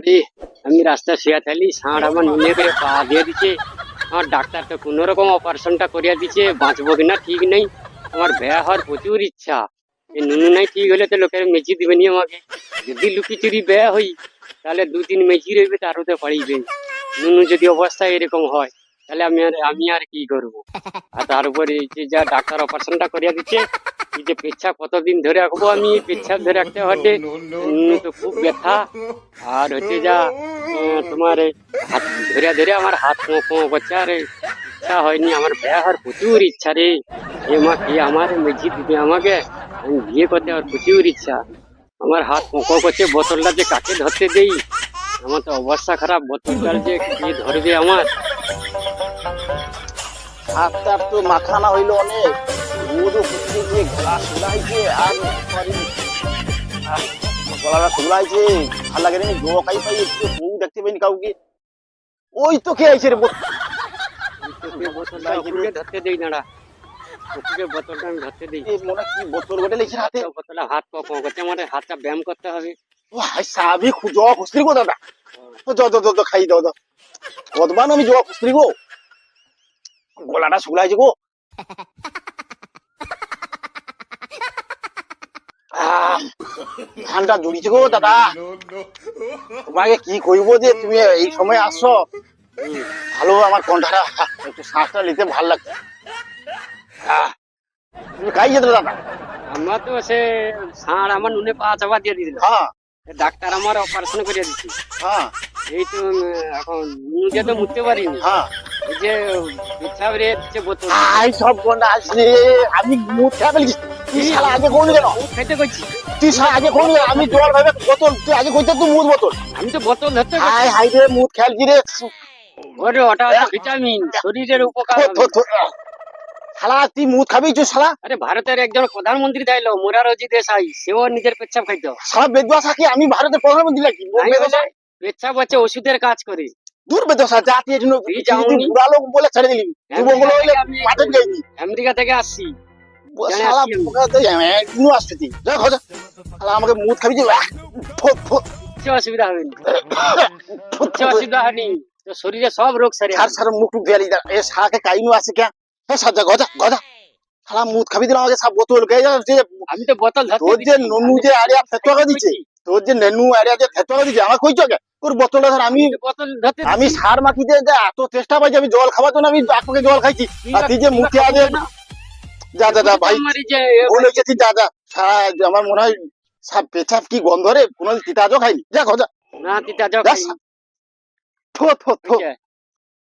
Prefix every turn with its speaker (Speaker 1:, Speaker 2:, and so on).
Speaker 1: আরে আমি রাস্তায় শুয়ে থাকি, ষাঁড় আমার নুনে করে পা দিয়ে দিচ্ছে। আমার ডাক্তার তো কোনো রকম অপারেশনটা করিয়া দিচ্ছে, বাঁচবো কিনা ঠিক নেই। আমার ব্যয় হওয়ার প্রচুর ইচ্ছা। এই নুনু নাই ঠিক হলে তো লোকের মেজি দিবে নি আমাকে। যদি লুকি চুরি ব্যয় হই তাহলে 2-3 মেজি রইবে, তার হতে পারিবে। নুনু যদি অবস্থা এরকম হয় তাহলে আমি আর কি করবো। আর তার উপরে এই যে যা ডাক্তার অপারেশনটা করিয়া দিচ্ছে, এই যে পেচ্ছাপ কতদিন ধরে রাখবো আমি, এই পেচ্ছাপ ধরে রাখতে হলে তো খুব ব্যথা। আর হচ্ছে যা তোমার এই হাত ধরে ধরে আমার হাত পো করছে। আর ইচ্ছা হয়নি, আমার বিয়ে হওয়ার প্রচুর ইচ্ছা রে। এ মা কি আমার মেঝি দিবে আমাকে, আমি বিয়ে করতে আমার প্রচুর ইচ্ছা। আমার হাত পোঁকো করছে, বোতলটা যে কাকে ধরতে দেই। আমার তো অবস্থা খারাপ, বোতলটা যে কে ধরবে আমার।
Speaker 2: হাতটা তো মাখানা হইলো অনেক, রোদও ফুটতেছে, গলা শুলাইছে, আর গলাটা শুলাইছে, ভাল লাগে নি। জো খাই পাই একটু বউ দেখতে পাইনি কাউকে। ওই তো কে আইছে রে
Speaker 1: বোতলটা ওকে ধরতে দেই না, ওকে বোতলটা আমি ধরতে দিই।
Speaker 2: মনে কি বোতল গোটে লেগেছে হাতে।
Speaker 1: বোতলে হাত পোঁকো করছে, আমার হাতটা ব্যায়াম করতে হবে।
Speaker 2: ও হাই সাবি জ খুসরি গো দাদা। ও দ খাই দাও দাও। কতবার আমি জ খুসরি গো, গলাটা শুলাইছে গো। ঠান্ডা জড়িছে গো দাদা। তোমাকে কি কইবো যে তুমি এই সময় আসছো। ভালো আমার কণ্ঠাটা একটু শ্বাসটা নিতে ভালো লাগছে। তুমি খাই যেত দাদা।
Speaker 1: আমরা তো সে ষাঁড় আমার নুনে পা চাপা দিয়ে দিল,
Speaker 2: হ্যাঁ
Speaker 1: ডাক্তার আমার অপারেশন করে দিচ্ছে।
Speaker 2: হ্যাঁ
Speaker 1: এই তো এখন নিজে তো মুততে পারিনি।
Speaker 2: হ্যাঁ।
Speaker 1: এই যে পেছাব রে দিচ্ছে বোতল।
Speaker 2: আই সব গন্ডা আসছে, আমি মুখ খেয়ে ফেলেছি। তুই শালা আগে কোন কেন?
Speaker 1: খাইতে কইছি,
Speaker 2: তুই শালা আগে কোন? আমি জল ভাবে বোতল, তুই আগে কইতে তুই মুখ বোতল।
Speaker 1: আমি তো বোতল ধরতে
Speaker 2: হাই হাই রে মুখ খেয়ালছি রে।
Speaker 1: ওরে ওটা হচ্ছে ভিটামিন, শরীরের উপকার হবে।
Speaker 2: শালা তুই মুখ খাবি তুই শালা।
Speaker 1: আরে ভারতের একজন প্রধানমন্ত্রী দাইলো মোরারজি দেশাই, সেও নিজের পেচ্ছাপ খাইতো।
Speaker 2: শালা বেদবাসা কি আমি ভারতের প্রধানমন্ত্রী লাগি?
Speaker 1: পেচ্ছাপ হচ্ছে ওষুধের কাজ করে।
Speaker 2: দূর বেদবাসা জাতীয় জন্য
Speaker 1: এই যাওনি?
Speaker 2: বুড়া লোক বলে ছেড়ে দিলি। যুবক হইলে মাঠে যাইনি।
Speaker 1: আমেরিকা থেকে আসছি,
Speaker 2: শালা এখনো আসছে তুই যা খোঁজা। শালা আমাকে মুখ খাবি যে
Speaker 1: কিছু অসুবিধা হবে না, কিছু অসুবিধা হয়নি। তো শরীরে সব রোগ সারে
Speaker 2: আর সারা মুখ টুক দিয়ে এ শালাকে কাইনু আছে কে? হ্যাঁ সাজা গজা গজা। শালা মুখ খাবি দিলাম আমাকে সব বোতল কে যে।
Speaker 1: আমি তো বোতল ধরতে
Speaker 2: তোর যে ননু যে আড়িয়া ফেটুয়া দিচ্ছে, তোর যে নেনু আড়িয়া যে ফেটুয়া দিচ্ছে আমার কইছ কে? তোর বোতলটা ধর। আমি
Speaker 1: বোতল ধরতে
Speaker 2: আমি সার মাখিতে যে এত চেষ্টা পাইছি, আমি জল খাবার জন্য আমি আপনাকে জল খাইছি। আর তুই যে মুখে আগে যা যা যা ভাই বলে গেছি যা যা। সারা আমার মনে হয় সব পেছাপ কি গন্ধ রে, কোনো তিতাজও খাইনি। যা খোঁজা
Speaker 1: না তিতা যাও
Speaker 2: থো থো থো।